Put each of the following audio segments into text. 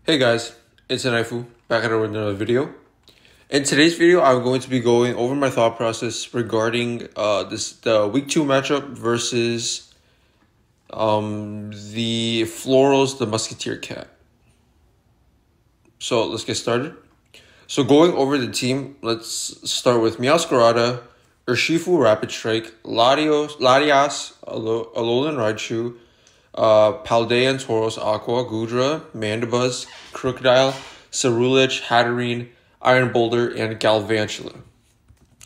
Hey guys, it's Anaifu, back at another video. In today's video, I'm going to be going over my thought process regarding the week 2 matchup versus the Florals, the Musketeer cat. So let's get started. So going over the team, let's start with Musketeer, Urshifu Rapid Strike, Latias, Alolan Raichu, Paldean, Tauros, Aqua, Gudra, Mandibuzz, Crocodile, Ceruledge, Hatterene, Iron Boulder, and Galvantula.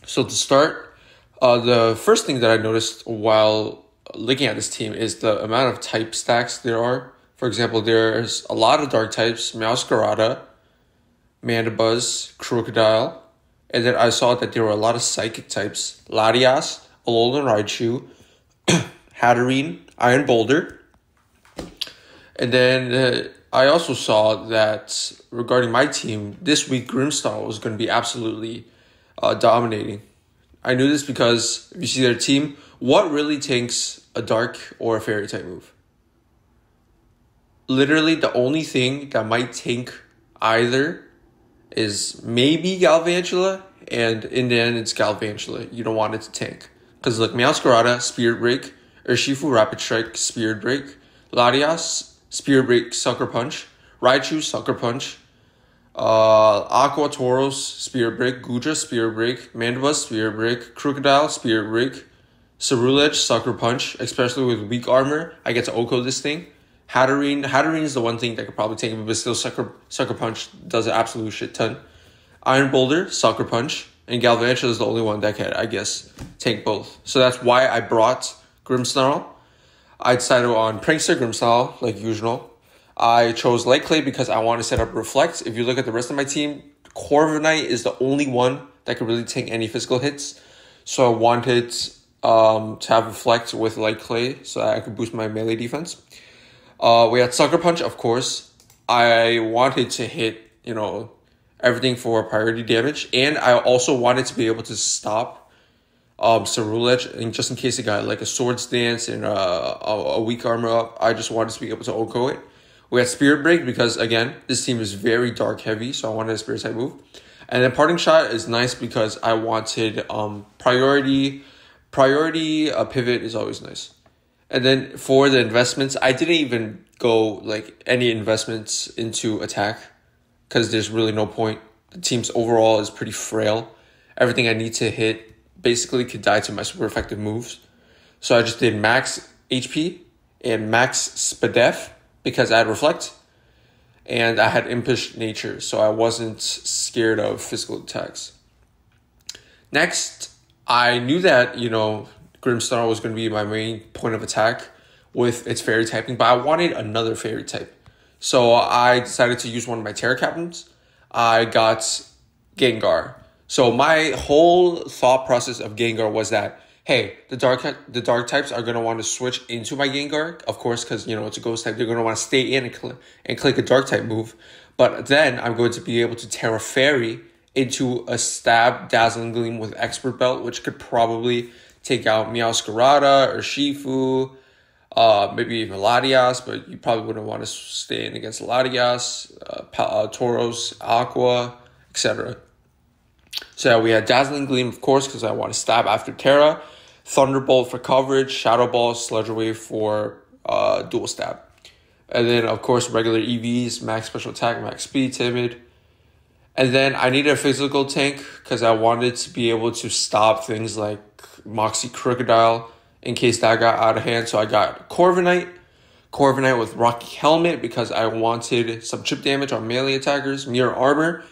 So to start, the first thing that I noticed while looking at this team is the amount of type stacks there are. For example, there's a lot of dark types, Musketeer, Mandibuzz, Crocodile, and then I saw that there were a lot of psychic types, Latias, Alolan Raichu, Hatterene, Iron Boulder. And then I also saw that regarding my team, this week Grimmsnarl was going to be absolutely dominating. I knew this because if you see their team, what really tanks a dark or a fairy type move? Literally the only thing that might tank either is maybe Galvantula, and in the end it's Galvantula. You don't want it to tank. Because look, Musketeer, Spirit Break, Urshifu Rapid Strike, Spirit Break, Latias, Spirit Break, Sucker Punch, Raichu, Sucker Punch, Aqua, Tauros, Spirit Break, Gudra, Spirit Break, Mandibuzz, Spirit Break, Crocodile, Spirit Break, Ceruledge, Sucker Punch, especially with weak armor. I get to OHKO this thing. Hatterene is the one thing that could probably tank, but still Sucker Punch does an absolute shit ton. Iron Boulder, Sucker Punch, and Galvantula is the only one that can, I guess, tank both. So that's why I brought Grimmsnarl. I decided on Prankster Grimmsnarl, like usual. I chose Light Clay because I want to set up Reflect. If you look at the rest of my team, Corviknight is the only one that could really take any physical hits. So I wanted to have Reflect with Light Clay so that I could boost my melee defense. We had Sucker Punch, of course. I wanted to hit, everything for priority damage. And I also wanted to be able to stop Ceruledge, and just in case it got like a Swords Dance and a weak armor up, I just wanted to be able to OHKO it. We had Spirit Break because, again, this team is very dark heavy, so I wanted a Spirit type move. And then Parting Shot is nice because I wanted priority pivot is always nice. And then for the investments, I didn't even go like any investments into attack because there's really no point. The team's overall is pretty frail. Everything I need to hit basically could die to my super effective moves. So I just did max HP and max SPDEF because I had Reflect. And I had Impish Nature, so I wasn't scared of physical attacks. Next, I knew that, Grimmsnarl was going to be my main point of attack with its fairy typing, but I wanted another fairy type. So I decided to use one of my Terra Captains. I got Gengar. So my whole thought process of Gengar was that, hey, the dark types are going to want to switch into my Gengar, of course, because, it's a ghost type. They're going to want to stay in and click a dark type move. But then I'm going to be able to Terra Fairy into a Stab Dazzling Gleam with Expert Belt, which could probably take out Musketeer or Urshifu, maybe even Latias, but you probably wouldn't want to stay in against Latias, Tauros, Aqua, etc. So yeah, we had Dazzling Gleam, of course, because I want to stab after Terra. Thunderbolt for coverage. Shadow Ball, Sludge Wave for dual stab. And then, of course, regular EVs, max special attack, max speed, timid. And then I needed a physical tank because I wanted to be able to stop things like Moxie Crocodile in case that got out of hand. So I got Corviknight with Rocky Helmet because I wanted some chip damage on melee attackers. Mirror Armor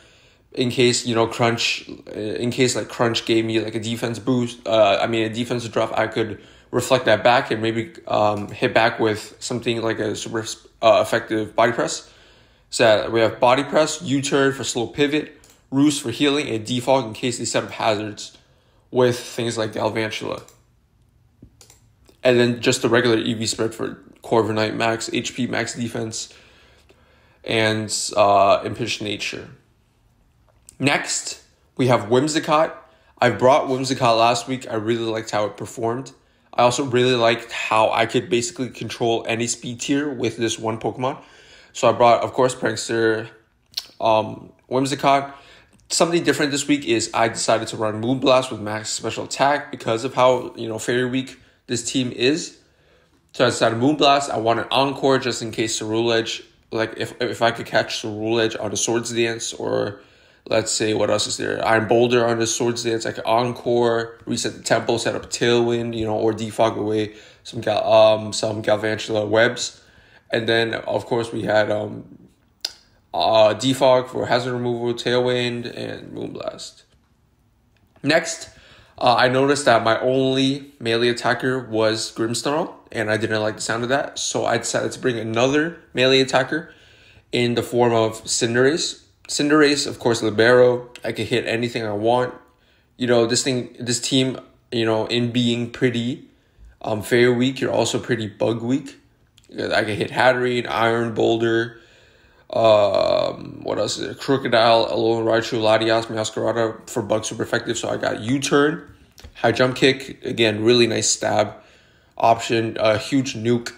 in case, Crunch gave me like a defense boost, a defensive drop, I could reflect that back and maybe hit back with something like a super effective Body Press. So we have Body Press, U-Turn for slow pivot, Roost for healing, and Defog in case they set up hazards with things like Galvantula. And then just the regular EV spread for Corviknight, max HP, max defense, and Impish Nature. Next, we have Whimsicott. I brought Whimsicott last week. I really liked how it performed. I also really liked how I could basically control any speed tier with this one Pokemon. So I brought, of course, Prankster, Whimsicott. Something different this week is I decided to run Moonblast with max special attack because of how, Fairy Week this team is. So I decided Moonblast. I wanted Encore just in case Cerule Edge, like if I could catch Cerule Edge on the Swords Dance, or let's say, what else is there? Iron Boulder on the Swords Dance. I could Encore, reset the tempo, set up a Tailwind, or defog away some Galvantula webs. And then, of course, we had defog for hazard removal, Tailwind, and Moonblast. Next, I noticed that my only melee attacker was Grimmsnarl, and I didn't like the sound of that, so I decided to bring another melee attacker in the form of Cinderace. Cinderace, of course, Libero. I can hit anything I want. This team, in being pretty Fairy Week, you're also pretty Bug Week. I can hit Hatterene, Iron Boulder. What else is there? Crocodile, Alolan Raichu, Latias, Masquerada for Bug super effective. So I got U-Turn, High Jump Kick, again, really nice stab option, a huge nuke,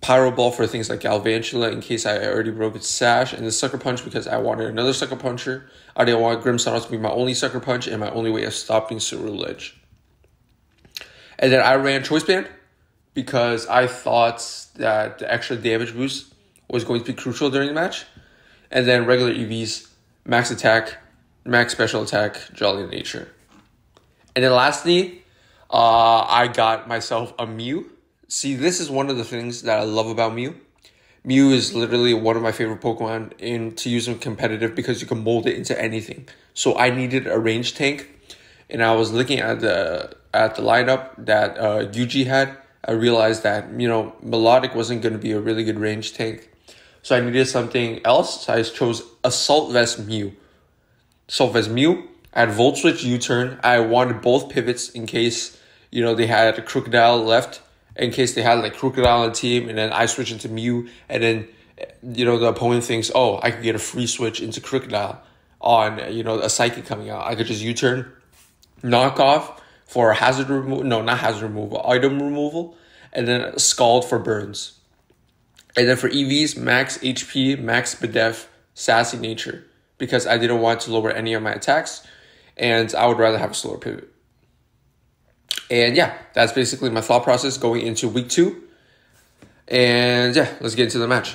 Pyro Ball for things like Galvantula in case I already broke its sash, and the Sucker Punch because I wanted another Sucker Puncher. I didn't want Grimmsnarl to be my only Sucker Punch and my only way of stopping Cerule Edge. And then I ran Choice Band because I thought that the extra damage boost was going to be crucial during the match. And then regular EVs, max attack, max special attack, Jolly Nature. And then lastly, I got myself a Mew. See, this is one of the things that I love about Mew. Mew is literally one of my favorite Pokemon to use in competitive because you can mold it into anything. So I needed a range tank, and I was looking at the lineup that Yuji had. I realized that, Melodic wasn't going to be a really good range tank. So I needed something else. So I chose Assault Vest Mew. Assault Vest Mew. I had Volt Switch U-Turn. I wanted both pivots in case, they had a Crocodile left. In case they had like Crocodile on the team. And then I switch into Mew. And then, the opponent thinks, oh, I could get a free switch into Crocodile on, a Psychic coming out. I could just U-Turn, knock off for hazard removal. No, not hazard removal. Item removal. And then Scald for burns. And then for EVs, max HP, max Bedef, Sassy Nature. Because I didn't want to lower any of my attacks. And I would rather have a slower pivot. And yeah, that's basically my thought process going into week 2. And yeah, let's get into the match.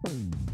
Boom.